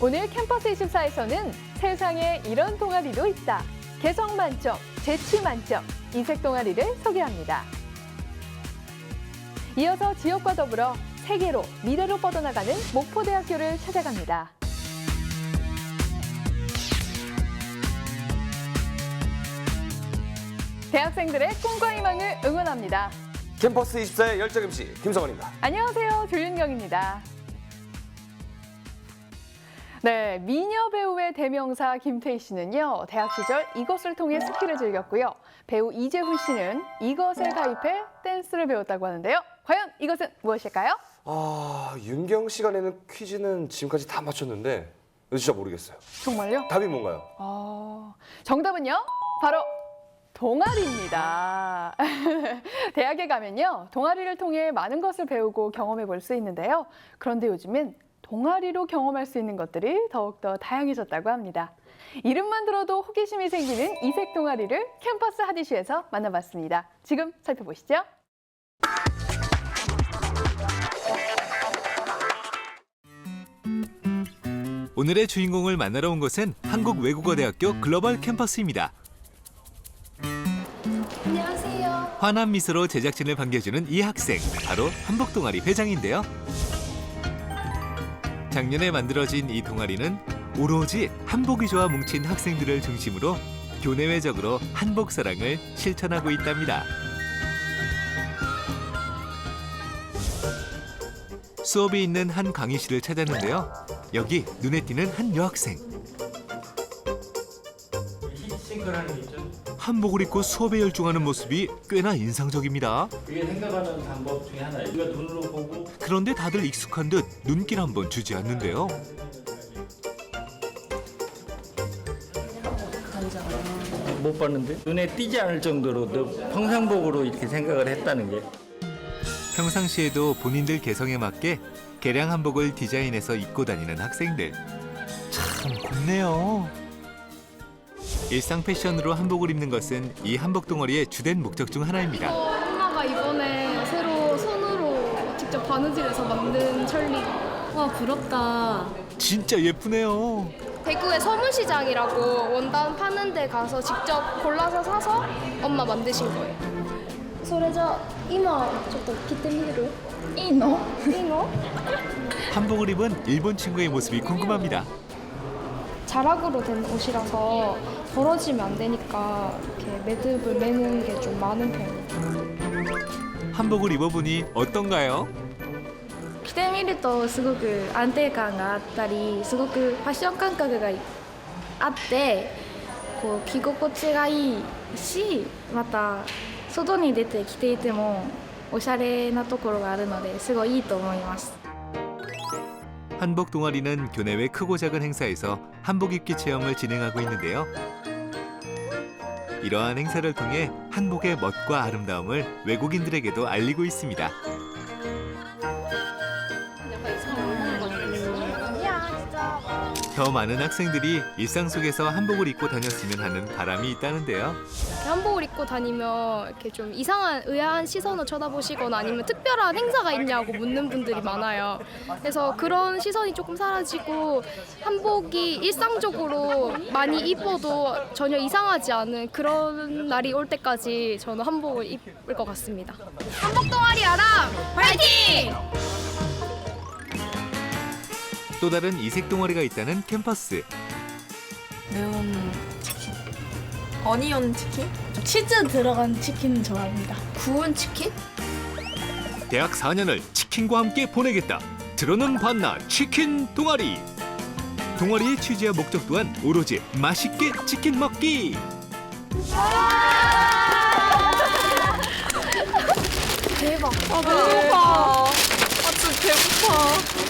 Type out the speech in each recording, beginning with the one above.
오늘 캠퍼스 24에서는 세상에 이런 동아리도 있다. 개성 만점, 재치 만점, 이색 동아리를 소개합니다. 이어서 지역과 더불어 세계로, 미래로 뻗어나가는 목포대학교를 찾아갑니다. 대학생들의 꿈과 희망을 응원합니다. 캠퍼스 24의 열정 MC 김성원입니다. 안녕하세요. 조윤경입니다. 네, 미녀 배우의 대명사 김태희 씨는요, 대학 시절 이것을 통해 스키를 즐겼고요. 배우 이재훈 씨는 이것에 가입해 댄스를 배웠다고 하는데요. 과연 이것은 무엇일까요? 윤경 씨가 내는 퀴즈는 지금까지 다 맞췄는데 진짜 모르겠어요. 정말요? 답이 뭔가요? 정답은요, 바로 동아리입니다. 대학에 가면요, 동아리를 통해 많은 것을 배우고 경험해 볼 수 있는데요. 그런데 요즘엔 동아리로 경험할 수 있는 것들이 더욱더 다양해졌다고 합니다. 이름만 들어도 호기심이 생기는 이색 동아리를 캠퍼스 핫이슈에서 만나봤습니다. 지금 살펴보시죠. 오늘의 주인공을 만나러 온 곳은 한국외국어대학교 글로벌 캠퍼스입니다. 안녕하세요. 환한 미소로 제작진을 반겨주는 이 학생, 바로 한복동아리 회장인데요. 작년에 만들어진 이 동아리는 오로지 한복이 좋아 뭉친 학생들을 중심으로 교내외적으로 한복 사랑을 실천하고 있답니다. 수업이 있는 한 강의실을 찾았는데요. 여기 눈에 띄는 한 여학생. 히트싱크라는 게 있죠. 한복을 입고 수업에 열중하는 모습이 꽤나 인상적입니다. 그게 생각하는 방법 중에 하나예요. 우리가 눈으로 보고 그런데 다들 익숙한 듯 눈길 한번 주지 않는데요. 못 봤는데 눈에 띄지 않을 정도로 평상복으로 이렇게 생각을 했다는 게. 평상시에도 본인들 개성에 맞게 개량 한복을 디자인해서 입고 다니는 학생들. 참 곱네요. 일상 패션으로 한복을 입는 것은 이 한복 동아리의 주된 목적 중 하나입니다. 엄마가 이번에 새로 손으로 직접 바느질해서 만든 천리. 와, 부럽다. 진짜 예쁘네요. 대구의 서문시장이라고 원단 파는 데 가서 직접 골라서 사서 엄마 만드신 거예요. それじゃ今ちょっと着てみる？いいの？いいの？ 한복을 입은 일본 친구의 모습이 궁금합니다. 자락으로 된 옷이라서 벌어지면 안 되니까 이렇게 매듭을 매는 게 좀 많은 편이에요. 한복을 입어보니 어떤가요? 着てみるとすごく安定感があったり、すごくファッション感覚があって、こう着心地がいいし、また外に出て着ていてもおしゃれなところがあるので、すごいいいと思います。 한복 동아리는 교내외 크고 작은 행사에서 한복 입기 체험을 진행하고 있는데요. 이러한 행사를 통해 한복의 멋과 아름다움을 외국인들에게도 알리고 있습니다. 더 많은 학생들이 일상 속에서 한복을 입고 다녔으면 하는 바람이 있다는데요. 한복을 입고 다니면 이렇게 좀 이상한 의아한 시선을 쳐다보시거나 아니면 특별한 행사가 있냐고 묻는 분들이 많아요. 그래서 그런 시선이 조금 사라지고 한복이 일상적으로 많이 입어도 전혀 이상하지 않은 그런 날이 올 때까지 저는 한복을 입을 것 같습니다. 한복 동아리 아람 파이팅! 또 다른 이색 동아리가 있다는 캠퍼스. 매운 치킨. 어니언 치킨? 치즈 들어간 치킨 좋아합니다. 구운 치킨? 대학 4년을 치킨과 함께 보내겠다. 들어는 봤나 치킨 동아리. 동아리의 취지와 목적 또한 오로지 맛있게 치킨 먹기. 대박. 배고파. 진짜 배고파.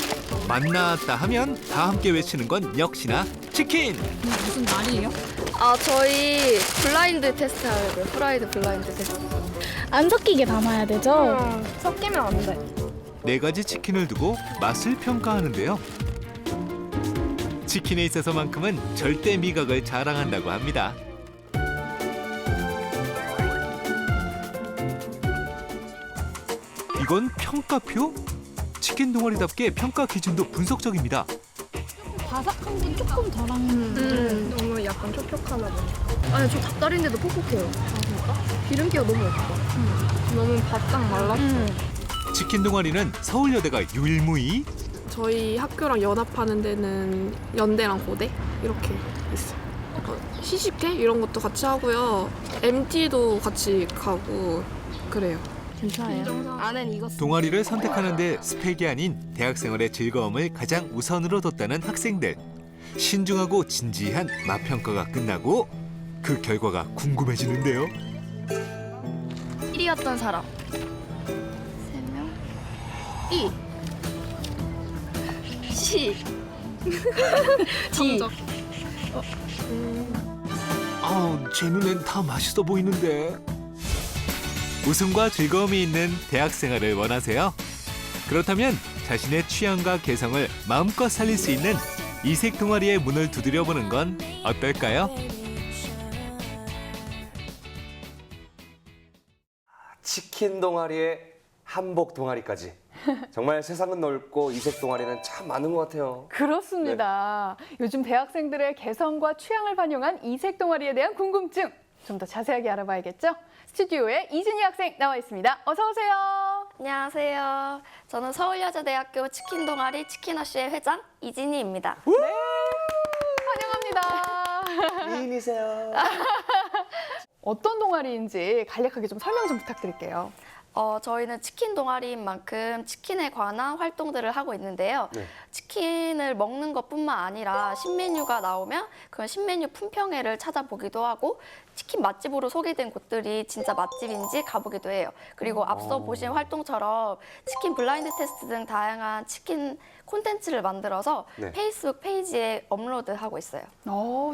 만났다 하면 다 함께 외치는 건 역시나 치킨. 무슨 날이에요? 저희 블라인드 테스트 하려고요. 프라이드 블라인드 테스트. 안 섞이게 담아야 되죠? 섞이면 안 돼. 4가지 치킨을 두고 맛을 평가하는데요. 치킨에 있어서만큼은 절대 미각을 자랑한다고 합니다. 이건 평가표? 치킨 동아리답게 평가 기준도 분석적입니다. 바삭한 게 조금 덜한 너무 약간 촉촉하나 보네. 아니 저 닭다리인데도 퍽퍽해요. 기름기가 너무 없어. 너무 바짝 말랐어. 치킨 동아리는 서울여대가 유일무이. 저희 학교랑 연합하는 데는 연대랑 고대 이렇게 있어요. 시식회 이런 것도 같이 하고요. MT도 같이 가고 그래요. 안엔 이거 동아리를 선택하는데 스펙이 아닌 대학생활의 즐거움을 가장 우선으로 뒀다는 학생들. 신중하고 진지한 맛평가가 끝나고 그 결과가 궁금해지는데요. 1위였던 사람 3명 B C D 정적. 제 눈엔 다 맛있어 보이는데. 웃음과 즐거움이 있는 대학생활을 원하세요? 그렇다면 자신의 취향과 개성을 마음껏 살릴 수 있는 이색 동아리의 문을 두드려보는 건 어떨까요? 치킨 동아리에 한복 동아리까지. 정말 세상은 넓고 이색 동아리는 참 많은 것 같아요. 그렇습니다. 요즘 대학생들의 개성과 취향을 반영한 이색 동아리에 대한 궁금증 좀 더 자세하게 알아봐야겠죠? 스튜디오에 이진희 학생 나와 있습니다. 어서 오세요. 안녕하세요. 저는 서울여자대학교 치킨 동아리 치킨어쉬의 회장 이진희입니다. 환영합니다. 미인이세요. 어떤 동아리인지 간략하게 좀 설명 좀 부탁드릴게요. 저희는 치킨 동아리인 만큼 치킨에 관한 활동들을 하고 있는데요. 네. 치킨을 먹는 것뿐만 아니라 신메뉴가 나오면 그 신메뉴 품평회를 찾아보기도 하고 치킨 맛집으로 소개된 곳들이 진짜 맛집인지 가보기도 해요. 그리고 앞서 보신 활동처럼 치킨 블라인드 테스트 등 다양한 치킨 콘텐츠를 만들어서 네. 페이스북 페이지에 업로드하고 있어요.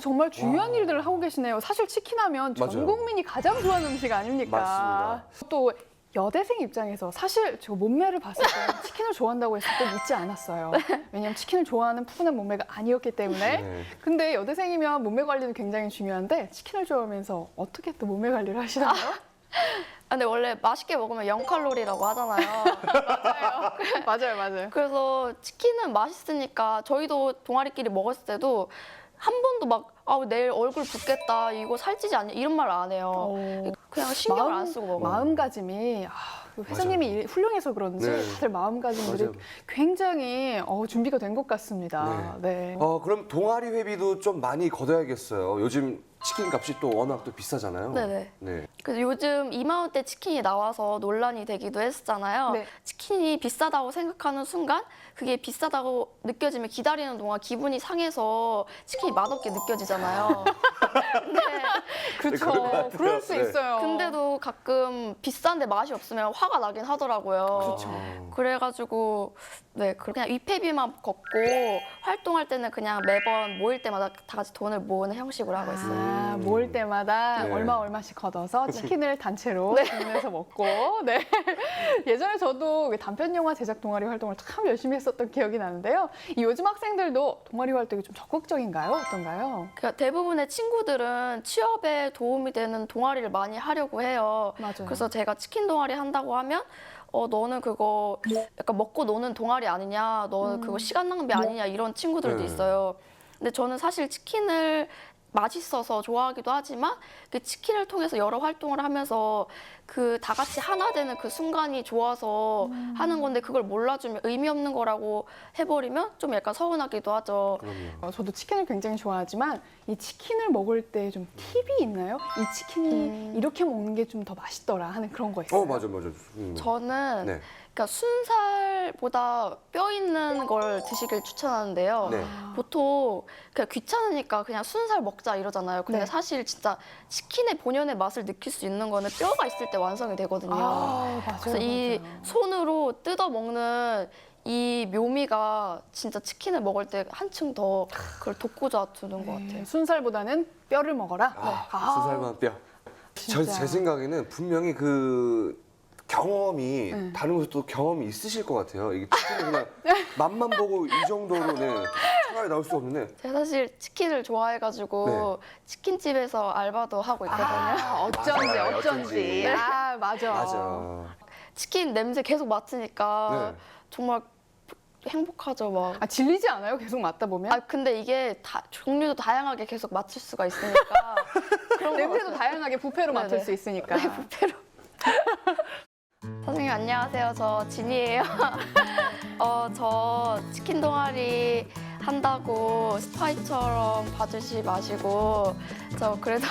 정말 중요한 와. 일들을 하고 계시네요. 사실 치킨 하면 전 맞아요. 국민이 가장 좋아하는 음식 아닙니까? 맞습니다. 또 여대생 입장에서 사실 저 몸매를 봤을 때 치킨을 좋아한다고 했을 때 믿지 않았어요. 왜냐면 치킨을 좋아하는 푸근한 몸매가 아니었기 때문에. 네. 근데 여대생이면 몸매 관리도 굉장히 중요한데 치킨을 좋아하면서 어떻게 또 몸매 관리를 하시나요? 근데 원래 맛있게 먹으면 0칼로리라고 하잖아요. 맞아요. 그래서 치킨은 맛있으니까 저희도 동아리끼리 먹었을 때도 한 번도 막 내일 얼굴 붓겠다 이거 살찌지 않냐 이런 말 안 해요. 그냥 신경을 안 쓰고 먹어요. 마음가짐이 회장님이 훌륭해서 그런지 네. 다들 마음가짐들이 맞아요. 굉장히 준비가 된 것 같습니다. 네. 그럼 동아리 회비도 좀 많이 걷어야겠어요. 요즘 치킨 값이 또 워낙 또 비싸잖아요. 네네. 네. 그래서 요즘 2만 원대 치킨이 나와서 논란이 되기도 했었잖아요. 네. 치킨이 비싸다고 생각하는 순간 그게 비싸다고 느껴지면 기다리는 동안 기분이 상해서 치킨이 맛없게 느껴지잖아요. 그렇죠. 그럴 것 같아요. 그럴 수 네. 있어요. 근데도 가끔 비싼데 맛이 없으면 화가 나긴 하더라고요. 그렇죠. 그래가지고 그냥 위패비만 걷고 활동할 때는 그냥 매번 모일 때마다 다 같이 돈을 모으는 형식으로 하고 있어요. 모을 때마다 네. 얼마씩 걷어서 치킨을 단체로 주문해서 먹고. 네. 예전에 저도 단편 영화 제작 동아리 활동을 참 열심히 했었던 기억이 나는데요. 이 요즘 학생들도 동아리 활동이 좀 적극적인가요? 어떤가요? 그러니까 대부분의 친구들은 취업에 도움이 되는 동아리를 많이 하려고 해요. 맞아요. 그래서 제가 치킨 동아리 한다고 하면 너는 그거 약간 먹고 노는 동아리 아니냐, 너는 그거 시간 낭비 아니냐 이런 친구들도 네. 있어요. 근데 저는 사실 치킨을 맛있어서 좋아하기도 하지만 그 치킨을 통해서 여러 활동을 하면서 그 다 같이 하나 되는 그 순간이 좋아서 하는 건데 그걸 몰라주면 의미 없는 거라고 해버리면 좀 약간 서운하기도 하죠. 그럼요. 저도 치킨을 굉장히 좋아하지만 이 치킨을 먹을 때 좀 팁이 있나요? 이 치킨이 이렇게 먹는 게 좀 더 맛있더라 하는 그런 거 있어요? 맞아. 저는 네. 그러니까 순살보다 뼈 있는 걸 드시길 추천하는데요. 네. 보통 그냥 귀찮으니까 그냥 순살 먹자 이러잖아요. 근데 네. 사실 진짜 치킨의 본연의 맛을 느낄 수 있는 거는 뼈가 있을 때 완성이 되거든요. 맞아요. 그래서 이 손으로 뜯어 먹는 이 묘미가 진짜 치킨을 먹을 때 한층 더 그걸 돋구자 두는 것 같아요. 순살보다는 뼈를 먹어라. 순살만 뼈. 진짜. 제 생각에는 분명히 그 경험이 다른 곳도 경험이 있으실 것 같아요. 이게 치킨을 그냥 맛만 보고 이 정도로 차라리 나올 수 없는데. 제가 사실 치킨을 좋아해가지고 치킨집에서 알바도 하고 있거든요. 어쩐지. 네. 맞아. 맞아. 치킨 냄새 계속 맡으니까 네. 정말 행복하죠. 막. 아, 질리지 않아요? 계속 맞다 보면? 아 근데 이게 종류도 다양하게 계속 맞출 수가 있으니까 그런 거 냄새도 같아요. 다양하게 부페로 맡을 네네. 수 있으니까. 네, 부페로. 선생님 안녕하세요. 저 진이에요. 저 치킨 동아리 한다고 스파이처럼 봐주지 마시고 저 그래도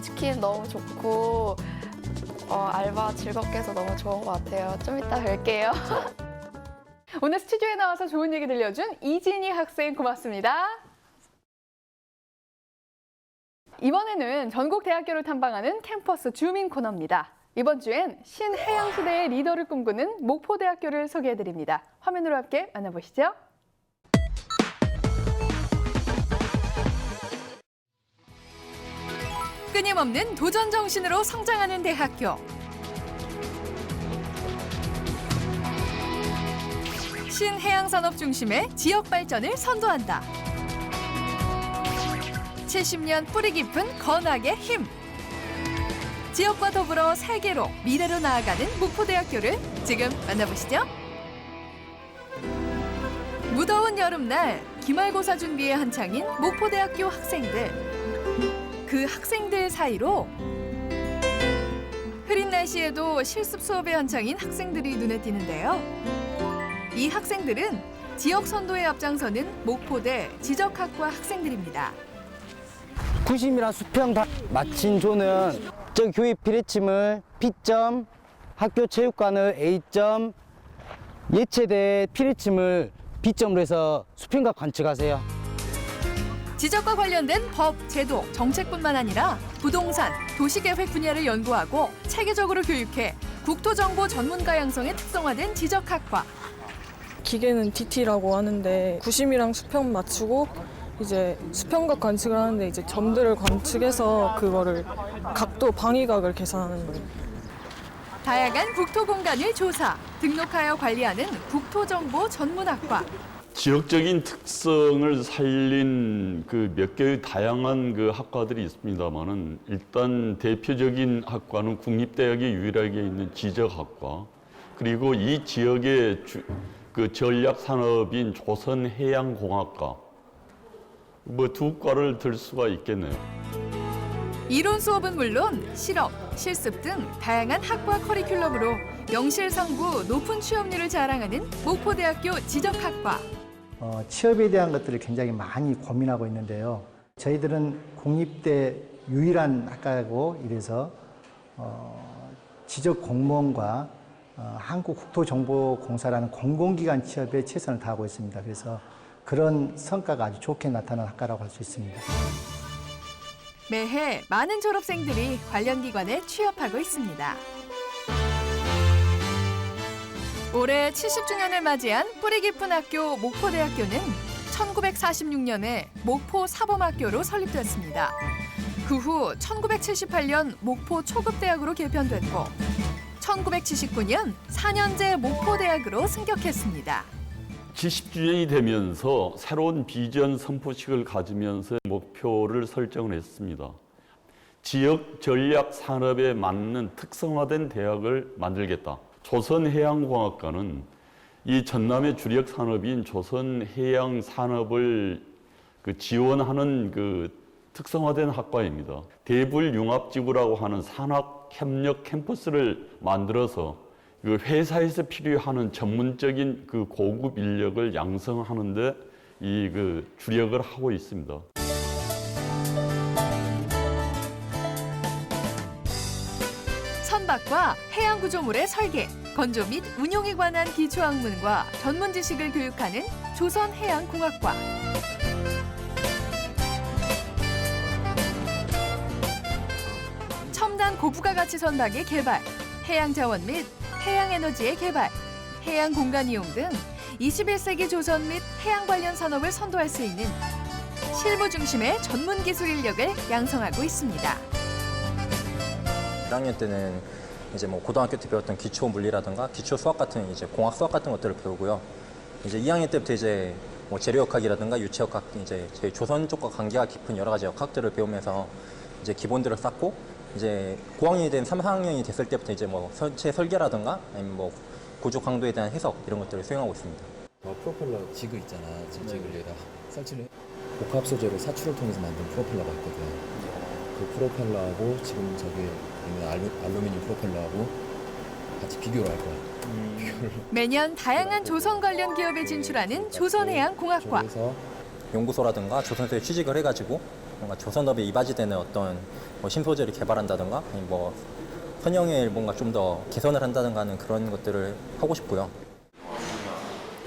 치킨 너무 좋고 알바 즐겁게 해서 너무 좋은 것 같아요. 좀 이따 뵐게요. 오늘 스튜디오에 나와서 좋은 얘기 들려준 이진희 학생 고맙습니다. 이번에는 전국 대학교를 탐방하는 캠퍼스 주민 코너입니다. 이번 주엔 신해양시대의 리더를 꿈꾸는 목포대학교를 소개해드립니다. 화면으로 함께 만나보시죠. 끊임없는 도전 정신으로 성장하는 대학교. 신해양산업 중심의 지역 발전을 선도한다. 70년 뿌리 깊은 건학의 힘. 지역과 더불어 세계로 미래로 나아가는 목포대학교를 지금 만나보시죠. 무더운 여름날 기말고사 준비에 한창인 목포대학교 학생들. 그 학생들 사이로 흐린 날씨에도 실습 수업에 한창인 학생들이 눈에 띄는데요. 이 학생들은 지역 선도에 앞장서는 목포대 지적학과 학생들입니다. 구심이랑 수평 다 마친 조는 저 교회 피뢰침을 P점, 학교 체육관을 A점, 예체대 피뢰침을 B점으로 해서 수평각 관측하세요. 지적과 관련된 법, 제도, 정책뿐만 아니라 부동산, 도시계획 분야를 연구하고 체계적으로 교육해 국토정보 전문가 양성에 특성화된 지적학과. 기계는 DT라고 하는데 구심이랑 수평 맞추고 이제 수평각 관측을 하는데 이제 점들을 관측해서 그거를 각도, 방위각을 계산하는 거예요. 다양한 국토 공간을 조사, 등록하여 관리하는 국토정보 전문학과. 지역적인 특성을 살린 그 몇 개의 다양한 그 학과들이 있습니다만은 일단 대표적인 학과는 국립대학이 유일하게 있는 지적학과, 그리고 이 지역의 그 전략 산업인 조선해양공학과, 뭐 두 과를 들 수가 있겠네요. 이론 수업은 물론 실업, 실습 등 다양한 학과 커리큘럼으로 명실상부 높은 취업률을 자랑하는 목포대학교 지적학과. 취업에 대한 것들을 굉장히 많이 고민하고 있는데요. 저희들은 국립대 유일한 학과고 이래서 지적 공무원과 한국국토정보공사라는 공공기관 취업에 최선을 다하고 있습니다. 그래서 그런 성과가 아주 좋게 나타나는 학과라고 할 수 있습니다. 매해 많은 졸업생들이 관련 기관에 취업하고 있습니다. 올해 70주년을 맞이한 뿌리 깊은 학교 목포대학교는 1946년에 목포 사범학교로 설립됐습니다. 그 후 1978년 목포 초급대학으로 개편됐고 1979년 4년제 목포대학으로 승격했습니다. 70주년이 되면서 새로운 비전 선포식을 가지면서 목표를 설정을 했습니다. 지역 전략 산업에 맞는 특성화된 대학을 만들겠다. 조선해양공학과는 이 전남의 주력 산업인 조선해양 산업을 지원하는 특성화된 학과입니다. 대불융합지구라고 하는 산학협력 캠퍼스를 만들어서 회사에서 필요한 전문적인 고급 인력을 양성하는데 주력을 하고 있습니다. 선박과 해양 구조물의 설계, 건조 및 운용에 관한 기초학문과 전문 지식을 교육하는 조선해양공학과. 첨단 고부가 가치 선박의 개발, 해양 자원 및 해양 에너지의 개발, 해양 공간 이용 등 21세기 조선 및 해양 관련 산업을 선도할 수 있는 실무 중심의 전문 기술 인력을 양성하고 있습니다. 1학년 때는 이제 고등학교 때 배웠던 기초 물리라든가 기초 수학 같은 이제 공학 수학 같은 것들을 배우고요. 이제 2학년 때부터 이제 재료역학이라든가 유체역학, 이제 저희 조선 쪽과 관계가 깊은 여러 가지 역학들을 배우면서 이제 기본들을 쌓고, 이제 고학년이 된 3, 4학년이 됐을 때부터 이제 선체 설계라든가 아니면 구조 강도에 대한 해석 이런 것들을 수행하고 있습니다. 프로펠러 지그 있잖아. 지그를 여기다 설치를 해. 복합 소재로 사출을 통해서 만든 프로펠러가 있거든. 그 프로펠러하고 지금 저기 있는 알루미늄 프로펠러하고 같이 비교를 할 거야. 매년 다양한 조선 관련 기업에 진출하는 조선해양공학과. 그래서 연구소라든가 조선소에 취직을 해가지고 뭔가 조선업에 이바지되는 어떤 뭐 신소재를 개발한다든가 아니 뭐 현역에 뭔가 좀 더 개선을 한다든가 하는 그런 것들을 하고 싶고요.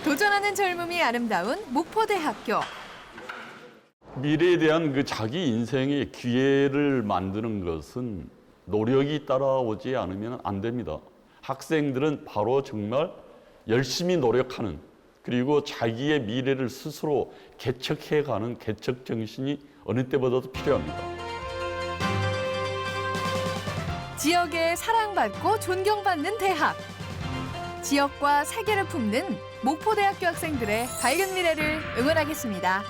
도전하는 젊음이 아름다운 목포대학교. 미래에 대한 그 자기 인생의 기회를 만드는 것은 노력이 따라오지 않으면 안 됩니다. 학생들은 바로 정말 열심히 노력하는 그리고 자기의 미래를 스스로 개척해가는 개척 정신이 어느 때보다도 필요합니다. 지역에 사랑받고 존경받는 대학. 지역과 세계를 품는 목포대학교 학생들의 밝은 미래를 응원하겠습니다.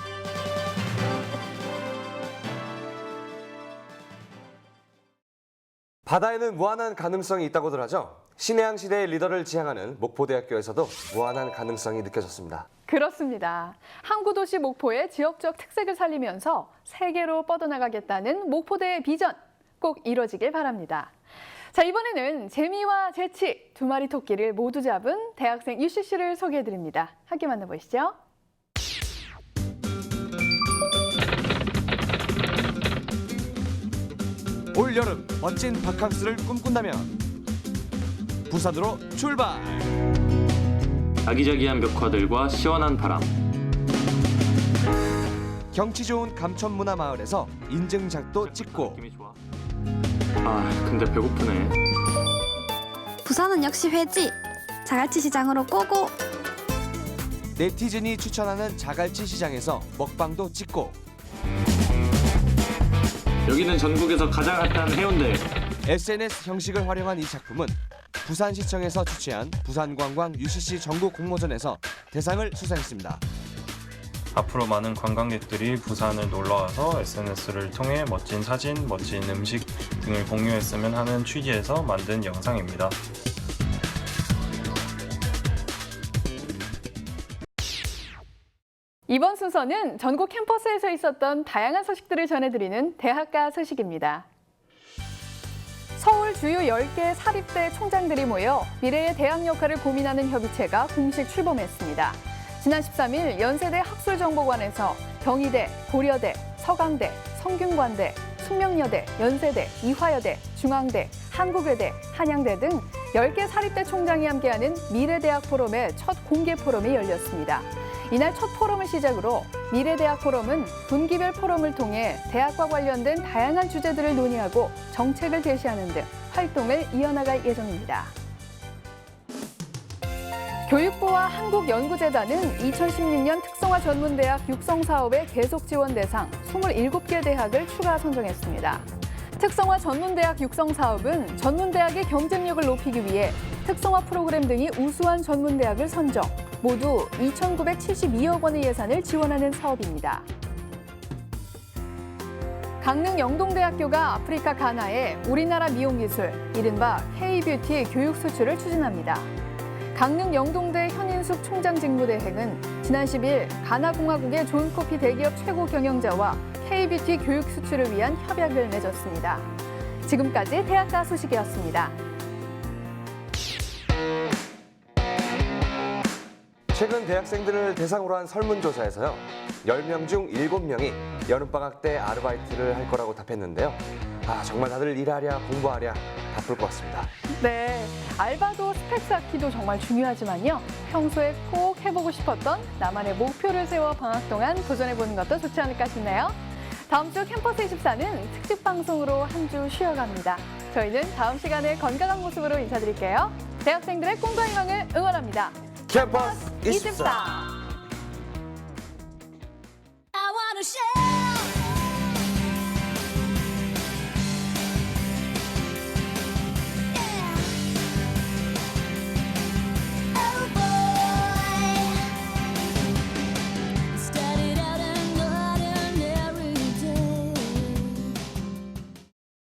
바다에는 무한한 가능성이 있다고들 하죠. 신해양 시대의 리더를 지향하는 목포대학교에서도 무한한 가능성이 느껴졌습니다. 그렇습니다. 항구 도시 목포의 지역적 특색을 살리면서 세계로 뻗어나가겠다는 목포대의 비전 꼭 이뤄지길 바랍니다. 자, 이번에는 재미와 재치 두 마리 토끼를 모두 잡은 대학생 UCC를 소개해드립니다. 함께 만나보시죠. 올 여름 멋진 바캉스를 꿈꾼다면 부산으로 출발! 아기자기한 벽화들과 시원한 바람. 경치 좋은 감천문화 마을에서 인증샷도 찍고 아, 근데 배고프네. 부산은 역시 회지. 자갈치 시장으로 꼬고. 네티즌이 추천하는 자갈치 시장에서 먹방도 찍고 여기는 전국에서 가장 핫한 해운대. SNS 형식을 활용한 이 작품은 부산시청에서 주최한 부산관광 UCC 전국 공모전에서 대상을 수상했습니다. 앞으로 많은 관광객들이 부산을 놀러와서 SNS를 통해 멋진 사진, 멋진 음식 등을 공유했으면 하는 취지에서 만든 영상입니다. 이번 순서는 전국 캠퍼스에서 있었던 다양한 소식들을 전해드리는 대학가 소식입니다. 서울 주요 10개 사립대 총장들이 모여 미래의 대학 역할을 고민하는 협의체가 공식 출범했습니다. 지난 13일 연세대 학술정보관에서 경희대, 고려대, 서강대, 성균관대, 숙명여대, 연세대, 이화여대, 중앙대, 한국외대, 한양대 등 10개 사립대 총장이 함께하는 미래대학 포럼의 첫 공개 포럼이 열렸습니다. 이날 첫 포럼을 시작으로 미래대학 포럼은 분기별 포럼을 통해 대학과 관련된 다양한 주제들을 논의하고 정책을 제시하는 등 활동을 이어나갈 예정입니다. 교육부와 한국연구재단은 2016년 특성화 전문대학 육성 사업의 계속 지원 대상 27개 대학을 추가 선정했습니다. 특성화 전문대학 육성 사업은 전문대학의 경쟁력을 높이기 위해 특성화 프로그램 등이 우수한 전문대학을 선정, 모두 2,972억 원의 예산을 지원하는 사업입니다. 강릉 영동대학교가 아프리카 가나에 우리나라 미용기술, 이른바 K-뷰티 교육 수출을 추진합니다. 강릉 영동대 현인숙 총장 직무대행은 지난 10일 가나공화국의 존커피 대기업 최고 경영자와 K-뷰티 교육 수출을 위한 협약을 맺었습니다. 지금까지 대학가 소식이었습니다. 최근 대학생들을 대상으로 한 설문조사에서요. 10명 중 7명이 여름방학 때 아르바이트를 할 거라고 답했는데요. 정말 다들 일하랴 공부하랴 바쁠 것 같습니다. 네, 알바도 스펙 쌓기도 정말 중요하지만요. 평소에 꼭 해보고 싶었던 나만의 목표를 세워 방학 동안 도전해보는 것도 좋지 않을까 싶네요. 다음 주 캠퍼스 24는 특집 방송으로 한 주 쉬어갑니다. 저희는 다음 시간에 건강한 모습으로 인사드릴게요. 대학생들의 꿈과 희망을 응원합니다. 캠퍼스 24.